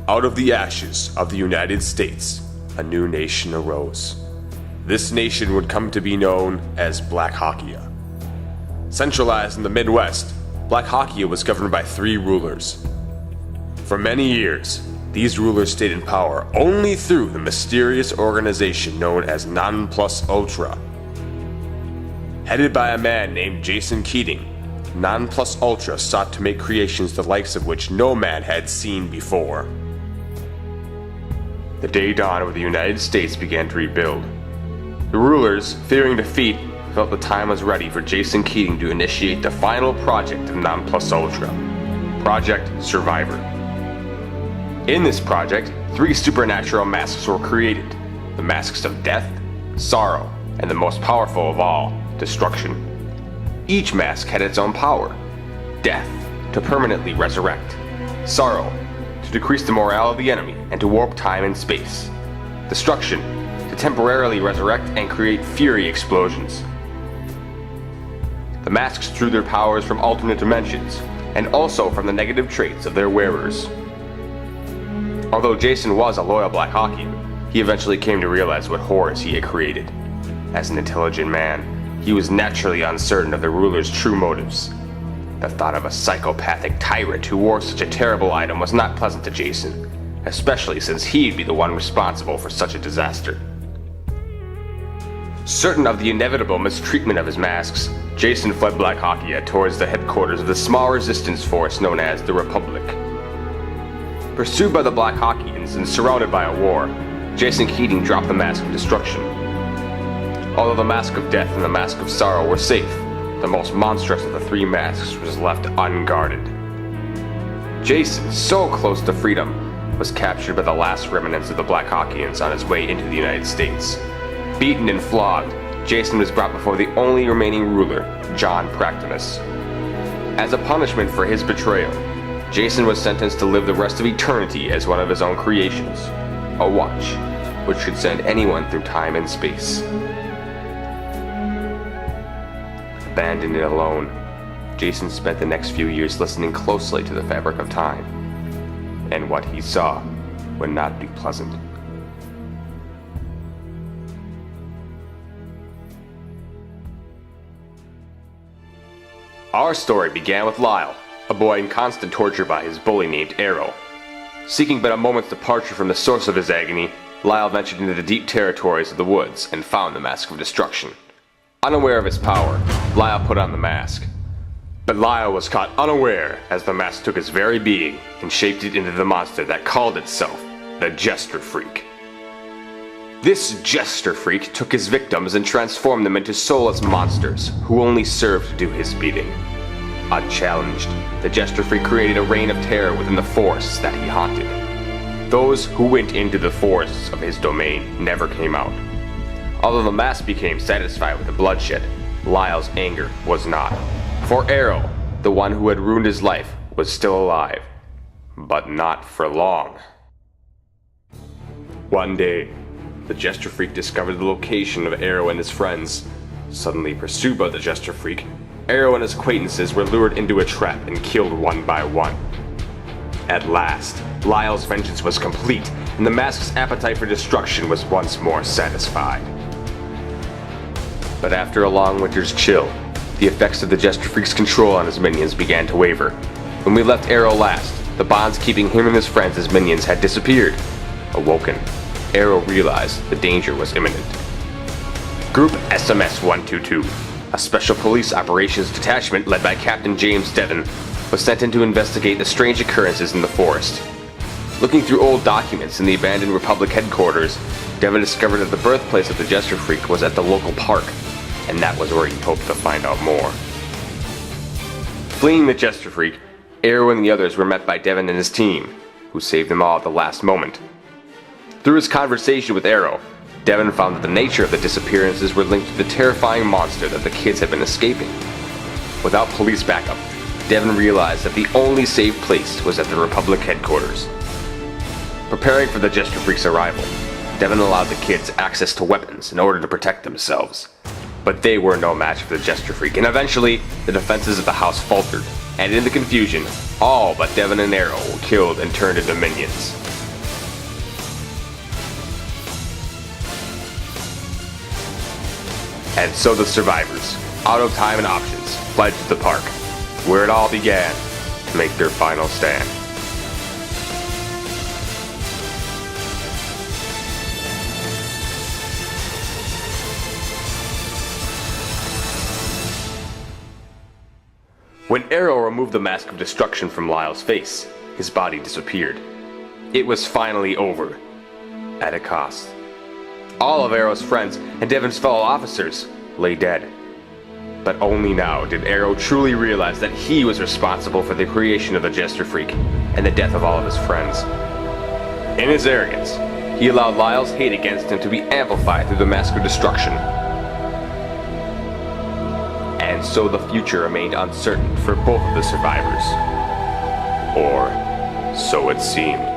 Out of the ashes of the United States, a new nation arose. This nation would come to be known as Blackhawkia. Centralized in the Midwest, Blackhawkia was governed by 3 rulers. For many years, these rulers stayed in power only through the mysterious organization known as Non Plus Ultra. Headed by a man named Jason Keating, Non Plus Ultra sought to make creations the likes of which no man had seen before. The day dawned when the United States began to rebuild. The rulers, fearing defeat, felt the time was ready for Jason Keating to initiate the final project of Non Plus Ultra, Project Survivor. In this project, 3 supernatural masks were created: the masks of death, sorrow, and the most powerful of all, destruction. Each mask had its own power: death, to permanently resurrect; sorrow, to decrease the morale of the enemy and to warp time and space; destruction, to temporarily resurrect and create fury explosions. The masks drew their powers from alternate dimensions, and also from the negative traits of their wearers. Although Jason was a loyal Blackhawkian, he eventually came to realize what horrors he had created. As an intelligent man, he was naturally uncertain of the ruler's true motives. The thought of a psychopathic tyrant who wore such a terrible item was not pleasant to Jason, especially since he'd be the one responsible for such a disaster. Certain of the inevitable mistreatment of his masks, Jason fled Blackhawkia towards the headquarters of the small resistance force known as the Republic. Pursued by the Blackhawkians and surrounded by a war, Jason Keating dropped the Mask of Destruction. Although the Mask of Death and the Mask of Sorrow were safe, the most monstrous of the 3 masks was left unguarded. Jason, so close to freedom, was captured by the last remnants of the Blackhawkians on his way into the United States. Beaten and flogged, Jason was brought before the only remaining ruler, John Practimus. As a punishment for his betrayal, Jason was sentenced to live the rest of eternity as one of his own creations, a watch, which could send anyone through time and space. Abandoned and alone, Jason spent the next few years listening closely to the fabric of time, and what he saw would not be pleasant. Our story began with Lyle, a boy in constant torture by his bully named Arrow. Seeking but a moment's departure from the source of his agony, Lyle ventured into the deep territories of the woods and found the Mask of Destruction. Unaware of its power, Lyle put on the mask. But Lyle was caught unaware as the mask took his very being and shaped it into the monster that called itself the Jester Freak. This Jester Freak took his victims and transformed them into soulless monsters who only served to do his bidding. Unchallenged, the Jester Freak created a reign of terror within the forests that he haunted. Those who went into the forests of his domain never came out. Although the mask became satisfied with the bloodshed, Lyle's anger was not. For Arrow, the one who had ruined his life, was still alive. But not for long. One day, the Jester Freak discovered the location of Arrow and his friends. Suddenly pursued by the Jester Freak, Arrow and his acquaintances were lured into a trap and killed one by one. At last, Lyle's vengeance was complete, and the mask's appetite for destruction was once more satisfied. But after a long winter's chill, the effects of the Jester Freak's control on his minions began to waver. When we left Arrow last, the bonds keeping him and his friends as minions had disappeared. Awoken, Arrow realized the danger was imminent. Group SMS-122, a special police operations detachment led by Captain James Devon, was sent in to investigate the strange occurrences in the forest. Looking through old documents in the abandoned Republic headquarters, Devon discovered that the birthplace of the Jester Freak was at the local park, and that was where he hoped to find out more. Fleeing the Jester Freak, Arrow and the others were met by Devon and his team, who saved them all at the last moment. Through his conversation with Arrow, Devon found that the nature of the disappearances were linked to the terrifying monster that the kids had been escaping. Without police backup, Devon realized that the only safe place was at the Republic headquarters. Preparing for the Jester Freak's arrival, Devon allowed the kids access to weapons in order to protect themselves. But they were no match for the Jester Freak, and eventually, the defenses of the house faltered, and in the confusion, all but Devon and Arrow were killed and turned into minions. And so the survivors, out of time and options, fled to the park, where it all began, to make their final stand. When Arrow removed the mask of destruction from Lyle's face, his body disappeared. It was finally over, at a cost. All of Arrow's friends and Devon's fellow officers lay dead. But only now did Arrow truly realize that he was responsible for the creation of the Jester Freak and the death of all of his friends. In his arrogance, he allowed Lyle's hate against him to be amplified through the Mask of Destruction. And so the future remained uncertain for both of the survivors. Or so it seemed.